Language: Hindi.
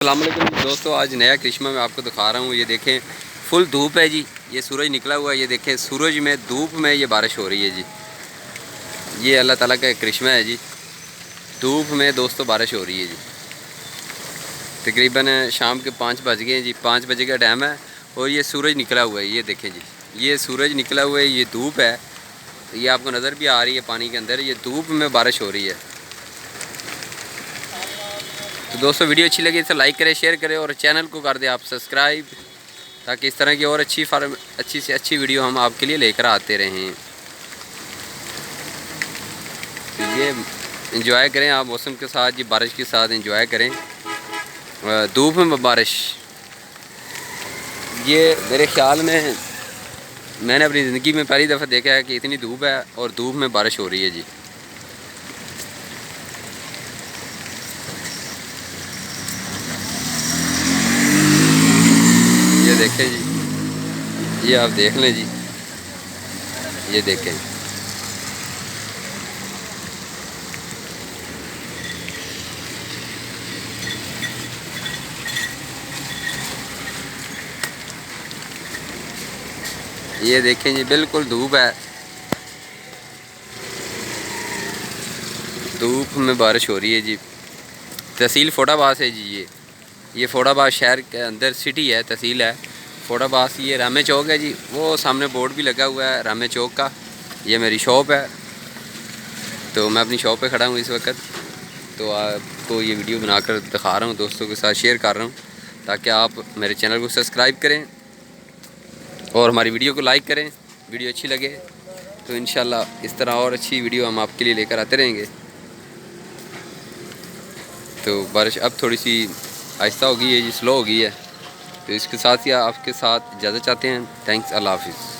अस्सलाम वालेकुम दोस्तों, आज नया करिश्मा मैं आपको दिखा रहा हूँ। ये देखें, फुल धूप है जी। ये सूरज निकला हुआ है। ये देखें, सूरज में धूप में ये बारिश हो रही है जी। ये अल्लाह ताला का करिश्मा है जी। धूप में दोस्तों बारिश हो रही है जी। तकरीबन शाम के 5 बज गए हैं जी। 5 बजे का टाइम है और ये सूरज निकला हुआ है। ये देखें जी, ये सूरज निकला हुआ है। ये धूप है, ये आपको नज़र भी आ रही है पानी के अंदर। ये धूप में बारिश हो रही है। तो दोस्तों, वीडियो अच्छी लगी तो लाइक करें, शेयर करें और चैनल को कर दें आप सब्सक्राइब, ताकि इस तरह की और अच्छी से अच्छी वीडियो हम आपके लिए लेकर आते रहें। तो ये एंजॉय करें आप मौसम के साथ, ये बारिश के साथ एंजॉय करें। धूप में बारिश, ये मेरे ख्याल में मैंने अपनी ज़िंदगी में पहली दफ़ा देखा है कि इतनी धूप है और धूप में बारिश हो रही है जी। ये देखें जी, ये आप देख लें जी। ये देखें, ये देखें जी, बिल्कुल धूप है। धूप में बारिश हो रही है जी। तहसील फोटाबाद है जी। ये फोटाबाद शहर के अंदर सिटी है, तहसील है फोटाबाद। ये रामे चौक है जी। वो सामने बोर्ड भी लगा हुआ है रामे चौक का। ये मेरी शॉप है, तो मैं अपनी शॉप पे खड़ा हूँ इस वक्त। तो आपको ये वीडियो बनाकर दिखा रहा हूँ, दोस्तों के साथ शेयर कर रहा हूँ, ताकि आप मेरे चैनल को सब्सक्राइब करें और हमारी वीडियो को लाइक करें। वीडियो अच्छी लगे तो इंशाल्लाह इस तरह और अच्छी वीडियो हम आपके लिए लेकर आते रहेंगे। तो बारिश अब थोड़ी सी आहिस्ता हो गई है जी, स्लो हो गई है। तो इसके साथ ही आपके साथ इजाज़त चाहते हैं। थैंक्स, अल्लाह हाफिज़।